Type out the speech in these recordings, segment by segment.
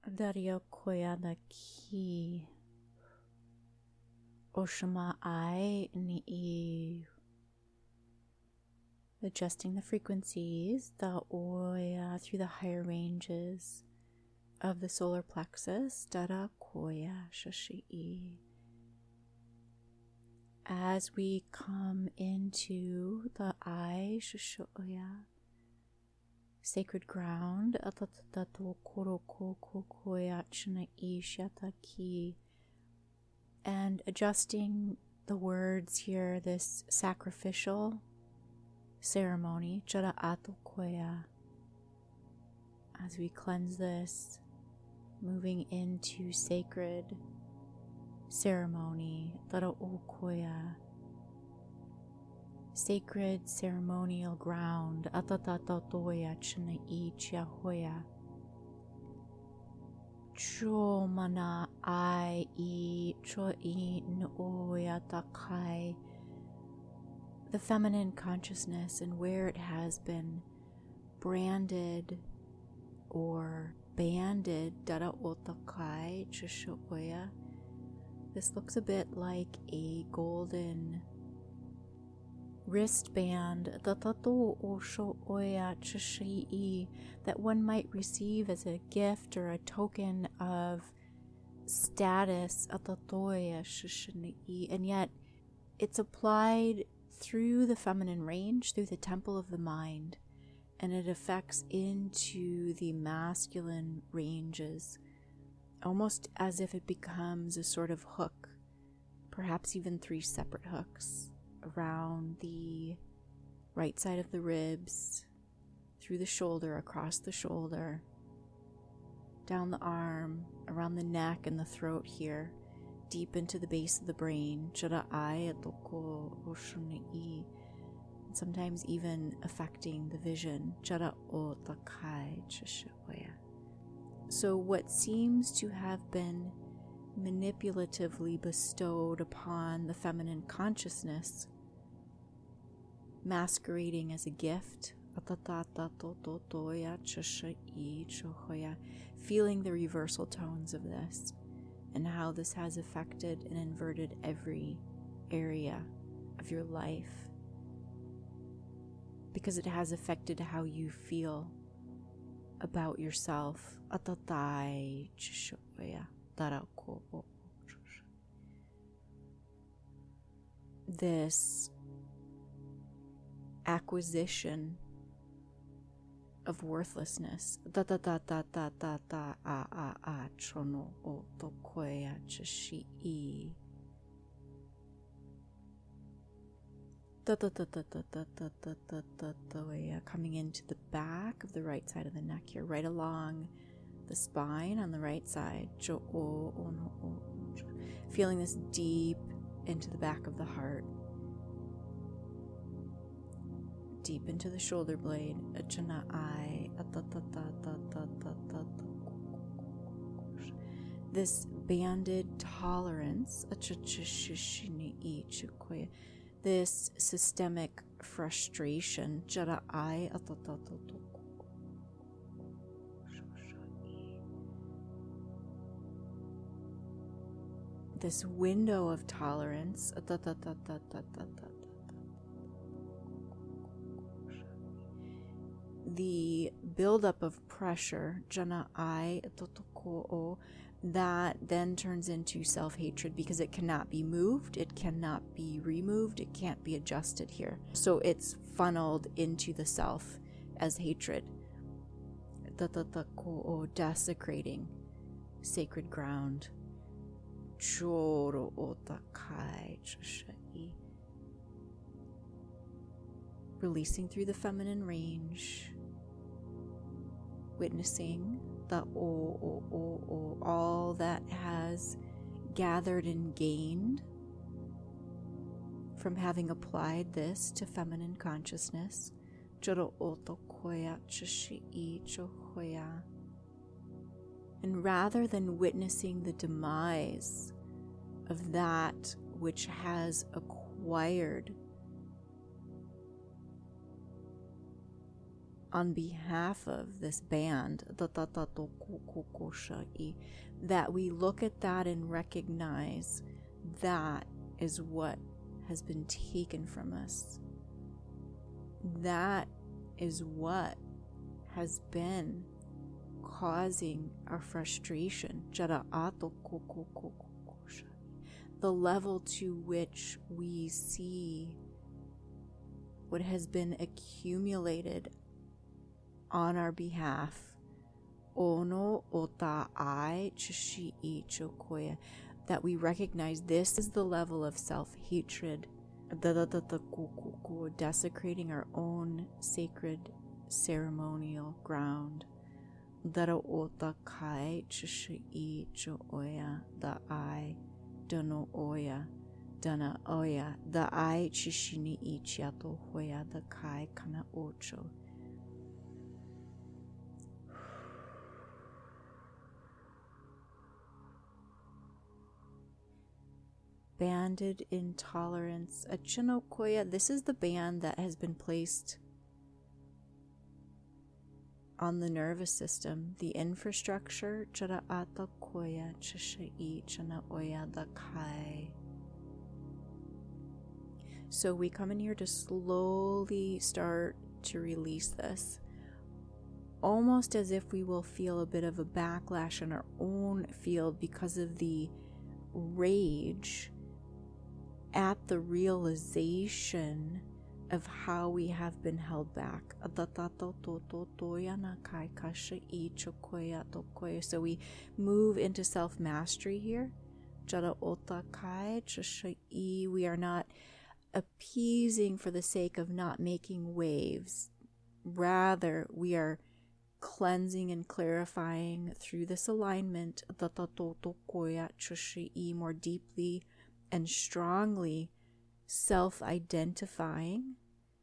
Dario koyada ki oshama I ni. Adjusting the frequencies, the oya through the higher ranges of the solar plexus, dara koya shashi. As we come into the I shashoya, sacred ground, atatato koroko koya chana ishata ki, and adjusting the words here, this sacrificial ceremony, chara ato koya, as we cleanse this, moving into sacred ceremony, tara o koya, sacred ceremonial ground, atatato toya chana I chia hoya, cho mana I cho I nooya takai, the feminine consciousness and where it has been branded or banded, dara otakai chishoya. This looks a bit like a golden wristband tatato oshoya chishii that one might receive as a gift or a token of status atatoya shishini, and yet it's applied through the feminine range, through the temple of the mind, and it affects into the masculine ranges, almost as if it becomes a sort of hook, perhaps even 3 separate hooks, around the right side of the ribs, through the shoulder, across the shoulder, down the arm, around the neck and the throat here, deep into the base of the brain, and sometimes even affecting the vision. So what seems to have been manipulatively bestowed upon the feminine consciousness, masquerading as a gift, feeling the reversal tones of this, and how this has affected and inverted every area of your life, because it has affected how you feel about yourself. This acquisition of worthlessness. Coming into the back of the right side of the neck here, right along the spine on the right side. Feeling this deep into the back of the heart, deep into the shoulder blade. This banded tolerance, this systemic frustration, this window of tolerance, the buildup of pressure, that then turns into self-hatred because it cannot be moved, it cannot be removed, it can't be adjusted here. So it's funneled into the self as hatred, desecrating sacred ground. Releasing through the feminine range, witnessing the all that has gathered and gained from having applied this to feminine consciousness. And rather than witnessing the demise of that which has acquired on behalf of this band, that we look at that and recognize that is what has been taken from us. That is what has been causing our frustration. The level to which we see what has been accumulated on our behalf. Ono ota ai chishi chokoya. That we recognize this is the level of self-hatred, desecrating our own sacred ceremonial ground. Dara ota kai chishi choya da ai dono oya dana oya da ai chishini ichiato hoya da kai kana ocho. Banded intolerance. Achinokoya, this is the band that has been placed on the nervous system, the infrastructure. Charaata koya chashai chana oya da kai. So we come in here to slowly start to release this, almost as if we will feel a bit of a backlash in our own field because of the rage at the realization of how we have been held back. So we move into self-mastery here. We are not appeasing for the sake of not making waves. Rather, we are cleansing and clarifying through this alignment more deeply and strongly, self-identifying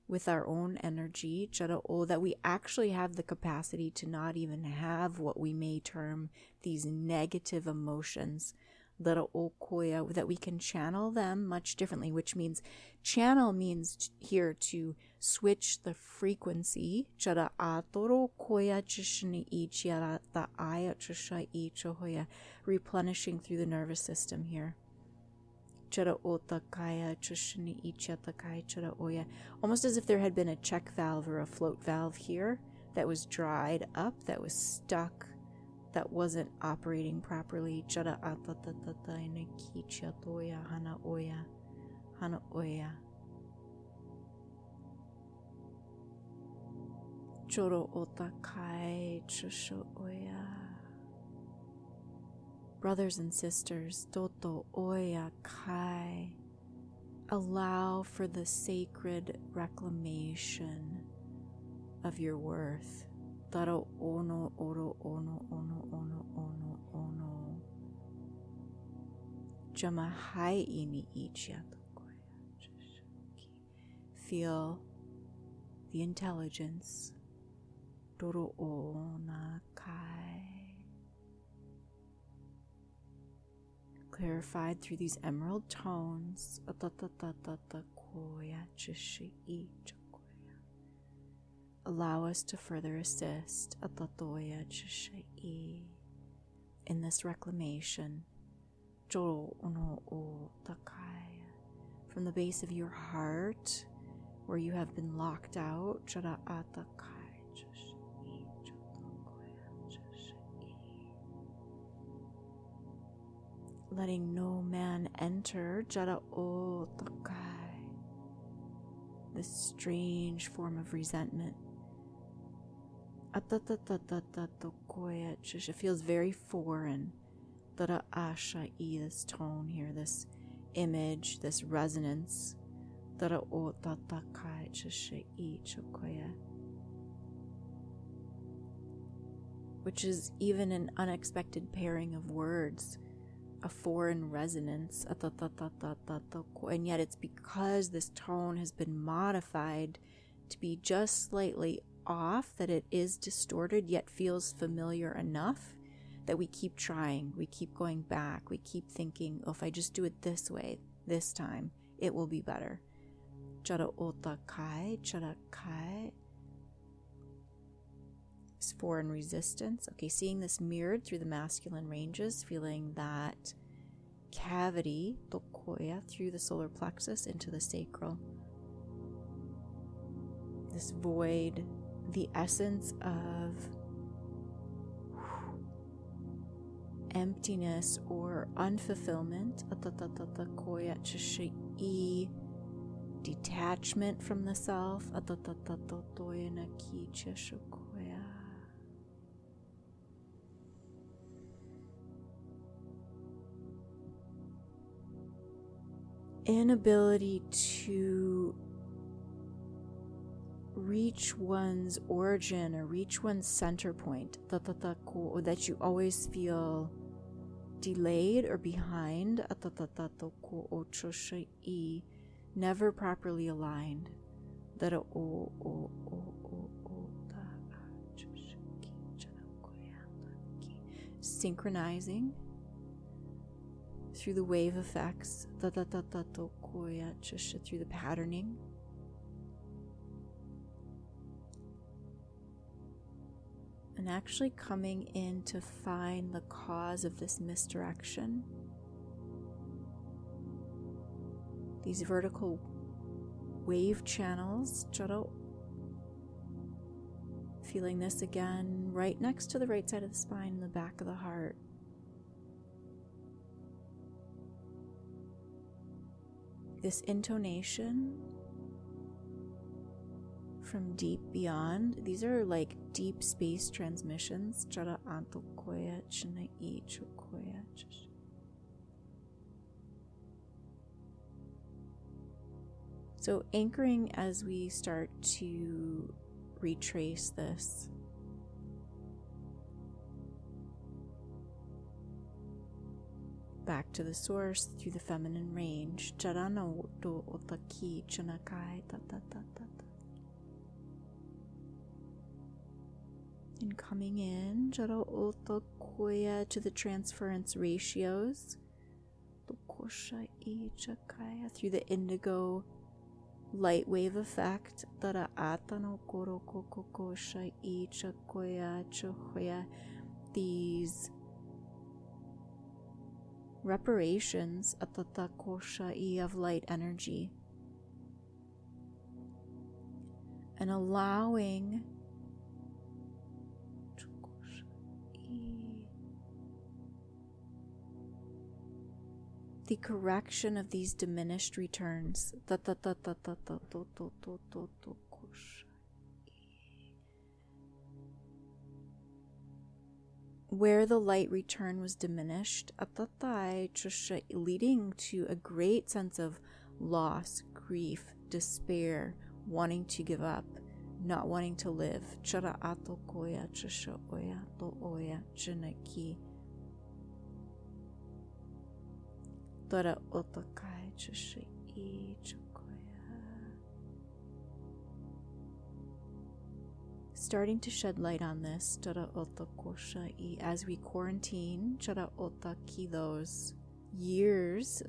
with our own energy, that we actually have the capacity to not even have what we may term these negative emotions, that we can channel them much differently, which means channel means here to switch the frequency, replenishing through the nervous system here. Almost as if there had been a check valve or a float valve here that was dried up, that was stuck, that wasn't operating properly. Brothers and sisters, Toto Oya Kai, allow for the sacred reclamation of your worth. Taro ono oro ono ono ono ono ono. Jamahai ini ichiato koya. Feel the intelligence. Toro ona kai. Clarified through these emerald tones. Allow us to further assist in this reclamation. From the base of your heart, where you have been locked out. Letting no man enter, this strange form of resentment. It feels very foreign. This tone here, this image, this resonance. Which is even an unexpected pairing of words. A foreign resonance, and yet it's because this tone has been modified to be just slightly off that it is distorted, yet feels familiar enough that we keep trying, we keep going back, we keep thinking, oh, if I just do it this way, this time, it will be better. is foreign resistance. Okay, seeing this mirrored through the masculine ranges, feeling that cavity, tokoya, through the solar plexus into the sacral. This void, the essence of emptiness or unfulfillment, detachment from the self, inability to reach one's origin or reach one's center point, or that you always feel delayed or behind, never properly aligned. Synchronizing through the wave effects, through the patterning. And actually coming in to find the cause of this misdirection. These vertical wave channels, feeling this again right next to the right side of the spine and the back of the heart. This intonation from deep beyond. These are like deep space transmissions. So anchoring as we start to retrace this. Back to the source through the feminine range. And coming in, to the transference ratios, through the indigo light wave effect, these reparations of light energy, and allowing the correction of these diminished returns. Where the light return was diminished, leading to a great sense of loss, grief, despair, wanting to give up, not wanting to live. Starting to shed light on this as we quarantine those years,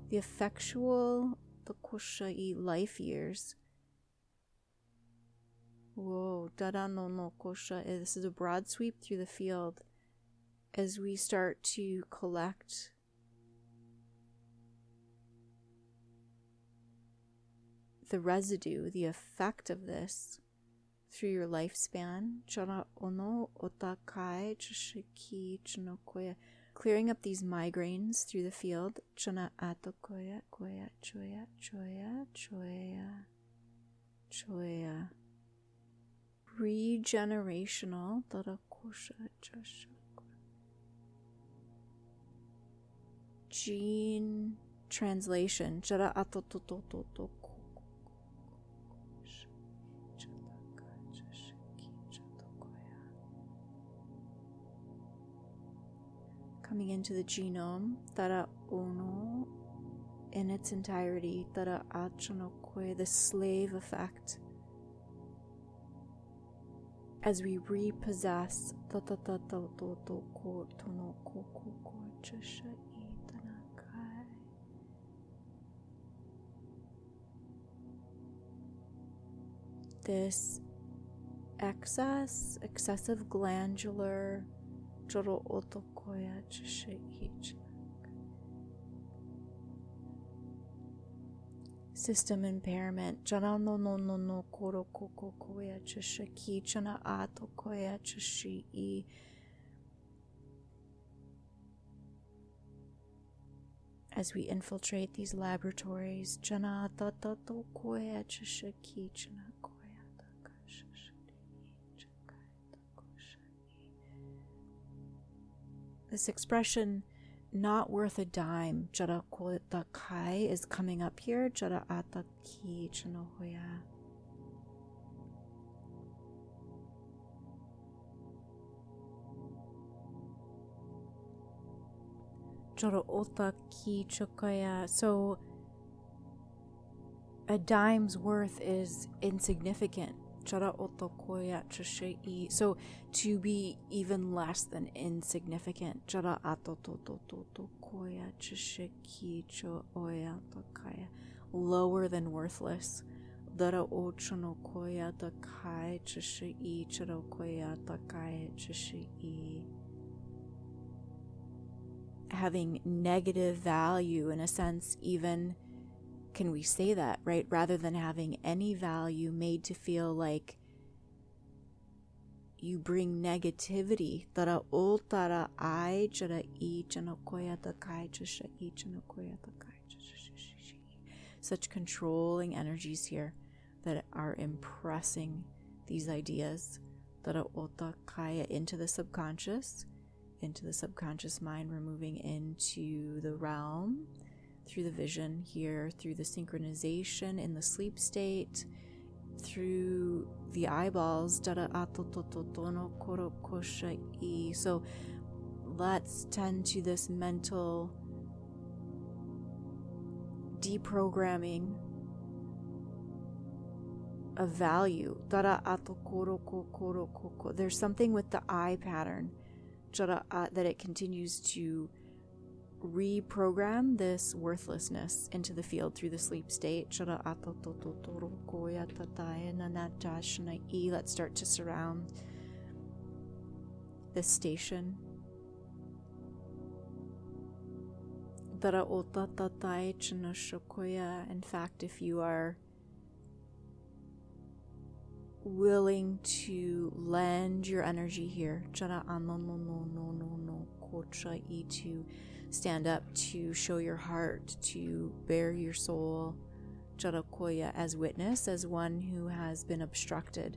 the effectual life years. Whoa, this is a broad sweep through the field as we start to collect the residue, the effect of this through your lifespan. Clearing up these migraines through the field. Regenerational. Gene translation. Coming into the genome, Tara Ono in its entirety, Tara Achanokwe, the slave effect. As we repossess, this excessive glandular system impairment. Jana no no no no koro koko koya chishiki chana ato koya chishi. As we infiltrate these laboratories, jana tata to koya chishiki chana koya takashishiki chakai takoshai. This expression, not worth a dime, jara kota kai, is coming up here. Jara ata ki chanohoya. Jara ota ki chokaya. So a dime's worth is insignificant. Jara ota koya chashei. So to be even less than insignificant. Jara ato to koya chasheki cho oya takaya. Lower than worthless. Dara ochano koya takai chashei charo koya takai chashei. Having negative value, in a sense, even, can we say that, right? Rather than having any value, made to feel like you bring negativity. Tara ultara ai chara I chana koya takai chasha I chana koya takai chasha. Such controlling energies here that are impressing these ideas. Tara ota kaya into the subconscious mind. We're moving into the realm through the vision here, through the synchronization in the sleep state, through the eyeballs. So let's tend to this mental deprogramming of value. There's something with the eye pattern that it continues to reprogram this worthlessness into the field through the sleep state. Let's start to surround this station. In fact, if you are willing to lend your energy here, to stand up, to show your heart, to bare your soul, as witness, as one who has been obstructed.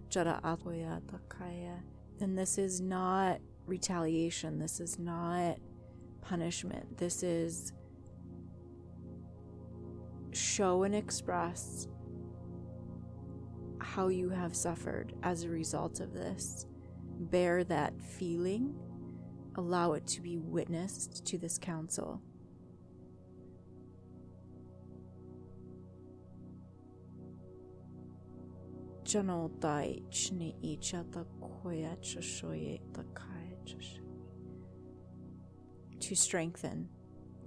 And this is not retaliation, this is not punishment, this is show and express how you have suffered as a result of this. Bear that feeling, allow it to be witnessed to this council. To strengthen,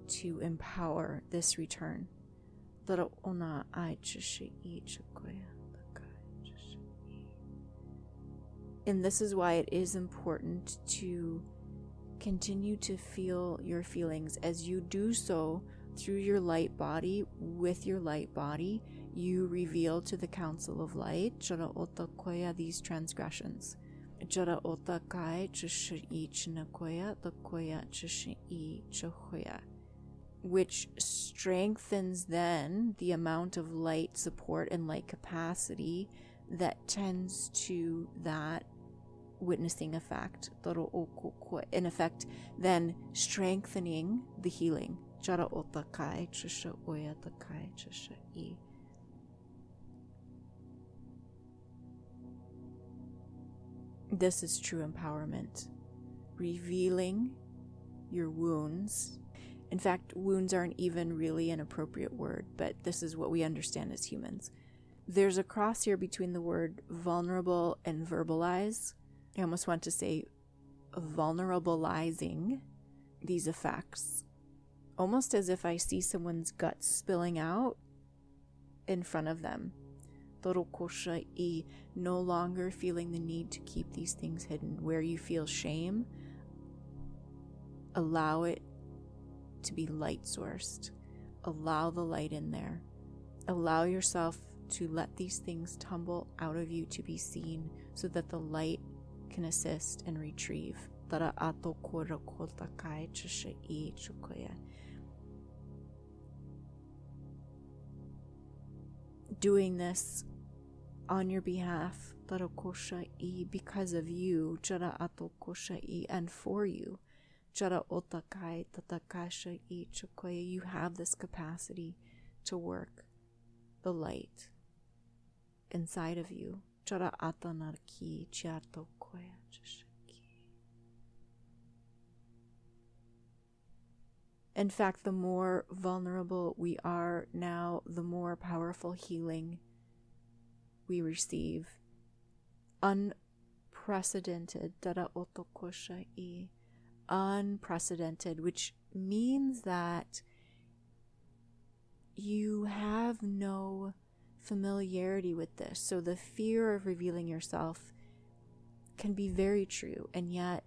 to empower this return. And this is why it is important to continue to feel your feelings. As you do so through your light body, with your light body, you reveal to the Council of Light these transgressions. Which strengthens then the amount of light support and light capacity that tends to that witnessing effect. In effect, then strengthening the healing. This is true empowerment. Revealing your wounds. In fact, wounds aren't even really an appropriate word, but this is what we understand as humans. There's a cross here between the word vulnerable and verbalize. I almost want to say vulnerabilizing these effects. Almost as if I see someone's guts spilling out in front of them. Torokosha-i, no longer feeling the need to keep these things hidden. Where you feel shame, allow it to be light sourced. Allow the light in there. Allow yourself to let these things tumble out of you to be seen so that the light can assist and retrieve. Doing this on your behalf, because of you, and for you. You have this capacity to work the light inside of you. In fact, the more vulnerable we are now, the more powerful healing we receive. Unprecedented, unprecedented, which means that you have no familiarity with this. So the fear of revealing yourself can be very true, and yet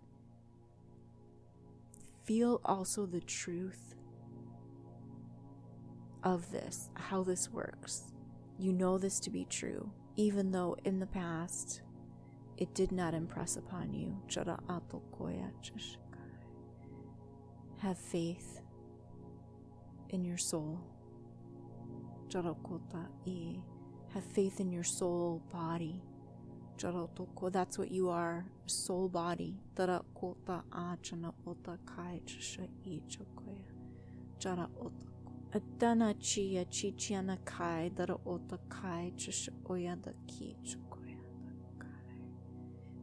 feel also the truth of this, how this works. You know this to be true, even though in the past it did not impress upon you. Have faith in your soul. Have faith in your soul body. That's what you are, a soul body.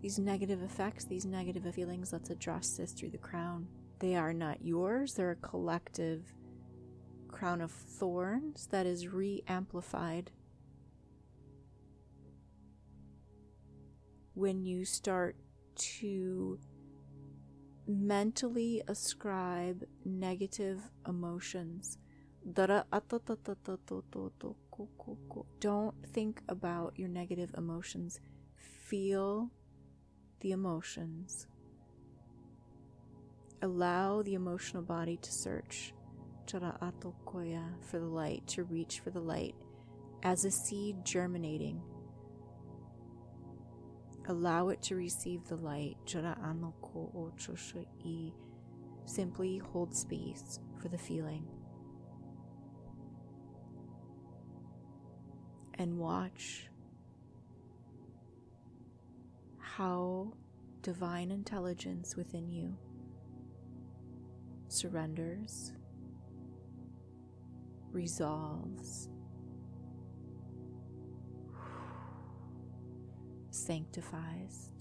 These negative effects, these negative feelings, let's address this through the crown. They are not yours, they're a collective crown of thorns that is re-amplified when you start to mentally ascribe negative emotions. Don't think about your negative emotions. Feel the emotions. Allow the emotional body to search for the light, to reach for the light as a seed germinating. Allow it to receive the light. Simply hold space for the feeling and watch how divine intelligence within you surrenders, resolves, sanctifies.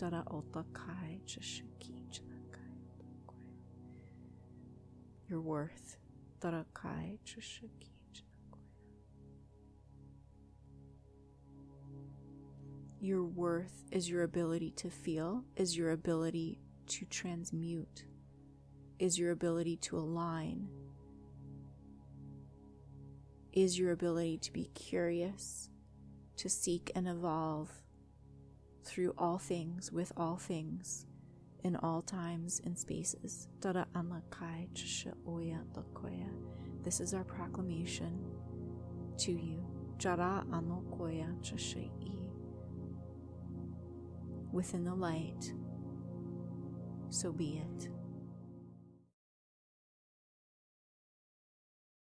Your worth. Your worth is your ability to feel, is your ability to transmute, is your ability to align, is your ability to be curious, to seek and evolve through all things, with all things, in all times and spaces. This is our proclamation to you. Within the light, so be it.